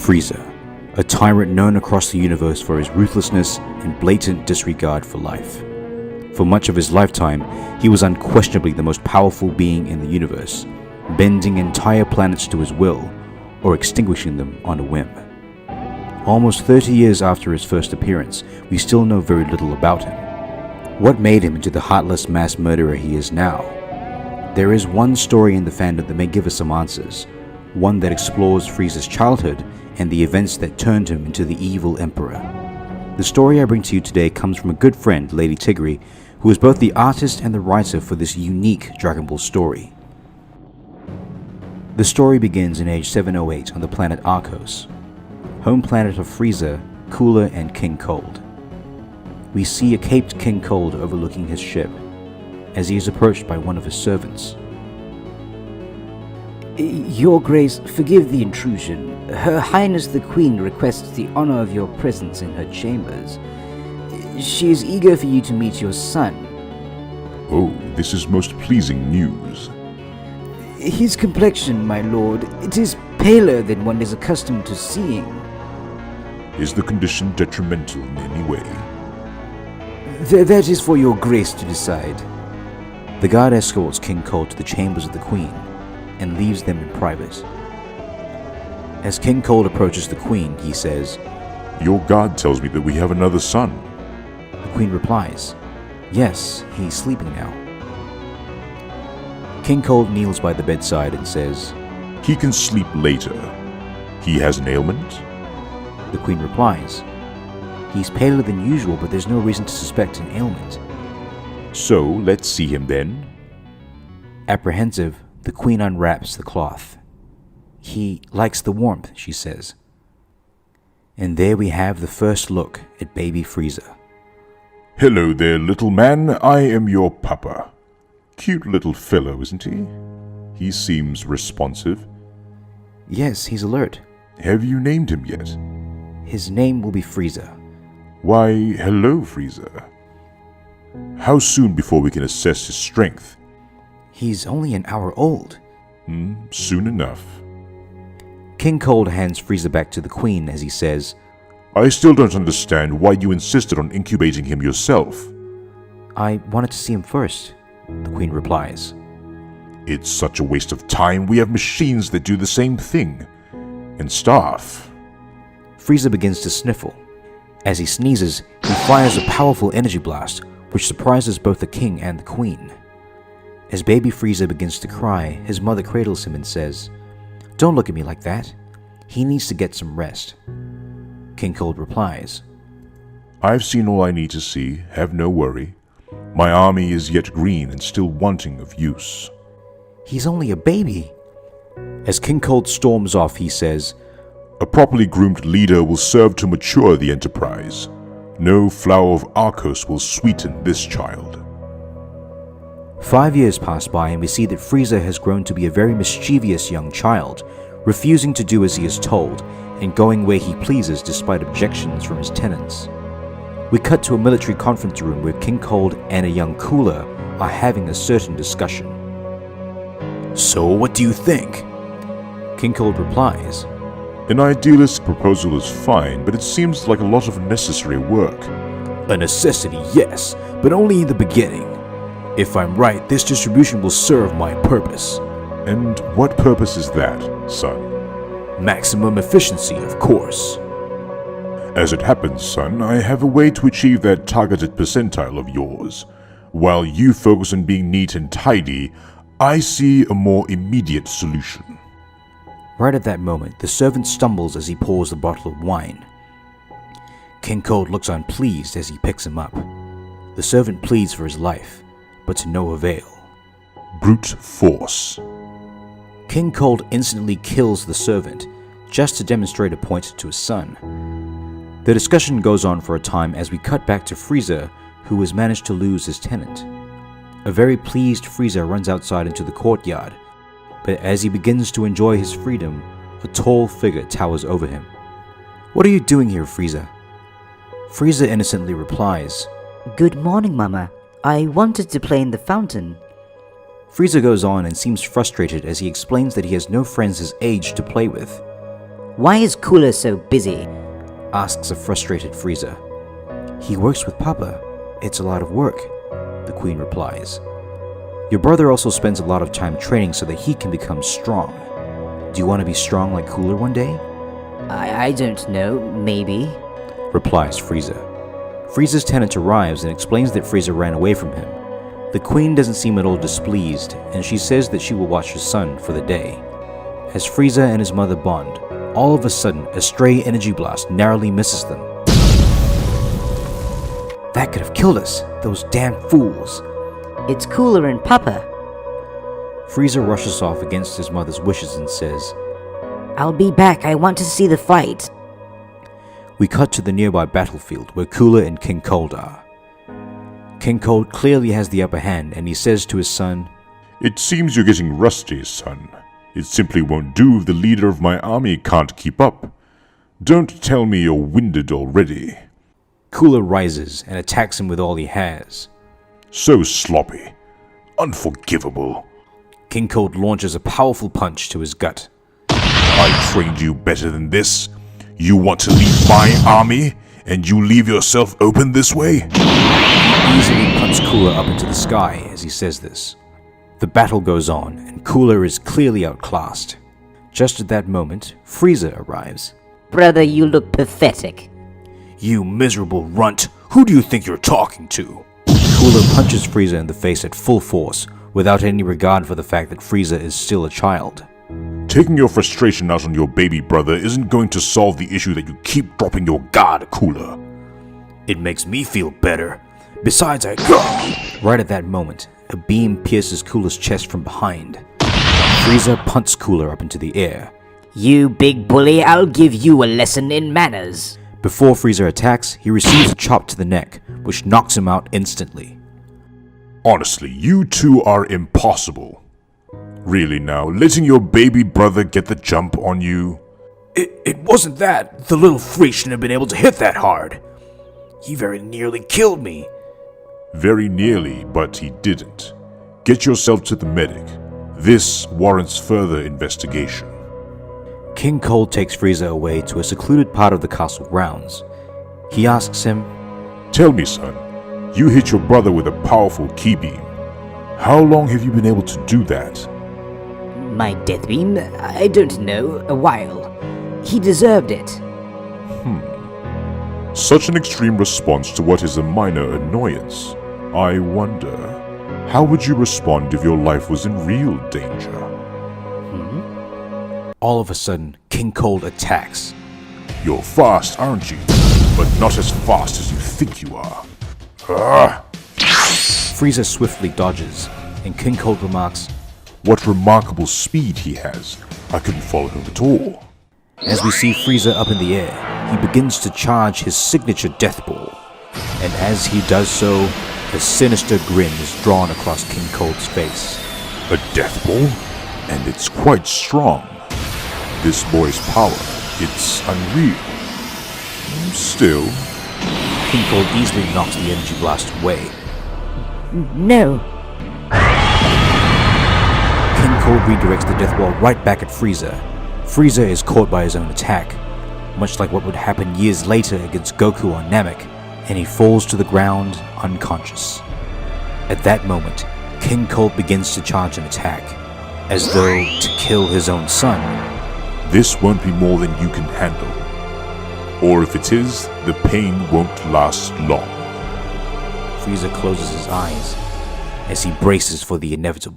Frieza, a tyrant known across the universe for his ruthlessness and blatant disregard for life. For much of his lifetime, he was unquestionably the most powerful being in the universe, bending entire planets to his will, or extinguishing them on a whim. Almost 30 years after his first appearance, we still know very little about him. What made him into the heartless mass murderer he is now? There is one story in the fandom that may give us some answers, one that explores Frieza's childhood and the events that turned him into the evil emperor. The story I bring to you today comes from a good friend, Lady Tigri, who is both the artist and the writer for this unique Dragon Ball story. The story begins in age 708 on the planet Arcos, home planet of Frieza, Cooler, and King Cold. We see a caped King Cold overlooking his ship, as he is approached by one of his servants. Your Grace, forgive the intrusion. Her Highness the Queen requests the honor of your presence in her chambers. She is eager for you to meet your son. Oh, this is most pleasing news. His complexion, my lord, it is paler than one is accustomed to seeing. Is the condition detrimental in any way? That is for your Grace to decide. The guard escorts King Cold to the chambers of the Queen and leaves them in private. As King Cold approaches the Queen, he says, Your guard tells me that we have another son. The Queen replies, Yes, he's sleeping now. King Cold kneels by the bedside and says, He can sleep later. He has an ailment? The Queen replies, He's paler than usual, but there's no reason to suspect an ailment. So, let's see him then. Apprehensive, the Queen unwraps the cloth. He likes the warmth, she says. And there we have the first look at baby Frieza. Hello there, little man. I am your papa. Cute little fellow, isn't he? He seems responsive. Yes, he's alert. Have you named him yet? His name will be Frieza. Why, hello, Frieza. How soon before we can assess his strength? He's only an hour old. Soon enough. King Cold hands Frieza back to the Queen as he says, I still don't understand why you insisted on incubating him yourself. I wanted to see him first, the Queen replies. It's such a waste of time. We have machines that do the same thing. And staff. Frieza begins to sniffle. As he sneezes, he fires a powerful energy blast, which surprises both the King and the Queen. As baby Frieza begins to cry, his mother cradles him and says, Don't look at me like that. He needs to get some rest. King Cold replies, I've seen all I need to see, have no worry. My army is yet green and still wanting of use. He's only a baby. As King Cold storms off, he says, A properly groomed leader will serve to mature the enterprise. No flower of Arcos will sweeten this child. 5 years pass by and we see that Frieza has grown to be a very mischievous young child, refusing to do as he is told and going where he pleases despite objections from his tenants. We cut to a military conference room where King Cold and a young Cooler are having a certain discussion. So what do you think? King Cold replies, An idealist proposal is fine, but it seems like a lot of necessary work. A necessity, yes, but only in the beginning. If I'm right, this distribution will serve my purpose. And what purpose is that, son? Maximum efficiency, of course. As it happens, son, I have a way to achieve that targeted percentile of yours. While you focus on being neat and tidy, I see a more immediate solution. Right at that moment, the servant stumbles as he pours the bottle of wine. King Cold looks unpleased as he picks him up. The servant pleads for his life, but to no avail. Brute force. King Cold instantly kills the servant, just to demonstrate a point to his son. The discussion goes on for a time as we cut back to Frieza, who has managed to lose his tenant. A very pleased Frieza runs outside into the courtyard, but as he begins to enjoy his freedom, a tall figure towers over him. What are you doing here, Frieza? Frieza innocently replies, Good morning, Mama. I wanted to play in the fountain. Frieza goes on and seems frustrated as he explains that he has no friends his age to play with. Why is Cooler so busy? asks a frustrated Frieza. He works with Papa. It's a lot of work, the Queen replies. Your brother also spends a lot of time training so that he can become strong. Do you want to be strong like Cooler one day? I don't know, maybe. Replies Frieza. Frieza's tenant arrives and explains that Frieza ran away from him. The Queen doesn't seem at all displeased, and she says that she will watch her son for the day. As Frieza and his mother bond, all of a sudden a stray energy blast narrowly misses them. That could have killed us, those damn fools. It's Cooler and Papa. Frieza rushes off against his mother's wishes and says, I'll be back, I want to see the fight. We cut to the nearby battlefield where Cooler and King Cold are. King Cold clearly has the upper hand, and he says to his son, It seems you're getting rusty, son. It simply won't do if the leader of my army can't keep up. Don't tell me you're winded already. Cooler rises and attacks him with all he has. So sloppy. Unforgivable. King Cold launches a powerful punch to his gut. I trained you better than this. You want to lead my army, and you leave yourself open this way? He easily punts Cooler up into the sky as he says this. The battle goes on, and Cooler is clearly outclassed. Just at that moment, Frieza arrives. Brother, you look pathetic. You miserable runt, who do you think you're talking to? Cooler punches Frieza in the face at full force, without any regard for the fact that Frieza is still a child. Taking your frustration out on your baby brother isn't going to solve the issue that you keep dropping your guard, Cooler. It makes me feel better. Besides, Right at that moment, a beam pierces Cooler's chest from behind. Frieza punts Cooler up into the air. You big bully, I'll give you a lesson in manners. Before Frieza attacks, he receives a chop to the neck, which knocks him out instantly. Honestly, you two are impossible. Really now, letting your baby brother get the jump on you? It wasn't that. The little freak shouldn't have been able to hit that hard. He very nearly killed me. Very nearly, but he didn't. Get yourself to the medic. This warrants further investigation. King Cold takes Frieza away to a secluded part of the castle grounds. He asks him, Tell me, son, you hit your brother with a powerful ki beam. How long have you been able to do that? My death beam? I don't know, a while. He deserved it. Such an extreme response to what is a minor annoyance. I wonder, how would you respond if your life was in real danger? All of a sudden, King Cold attacks. You're fast, aren't you? But not as fast as you think you are. Frieza swiftly dodges, and King Cold remarks, What remarkable speed he has. I couldn't follow him at all. As we see Frieza up in the air, he begins to charge his signature death ball. And as he does so, a sinister grin is drawn across King Cold's face. A death ball? And it's quite strong. This boy's power, it's unreal. Still, King Cold easily knocks the energy blast away. No. King Cold redirects the death ball right back at Frieza. Frieza is caught by his own attack, much like what would happen years later against Goku on Namek, and he falls to the ground unconscious. At that moment, King Cold begins to charge an attack, as though to kill his own son. this won't be more than you can handle. Or if it is, the pain won't last long. Frieza closes his eyes as he braces for the inevitable.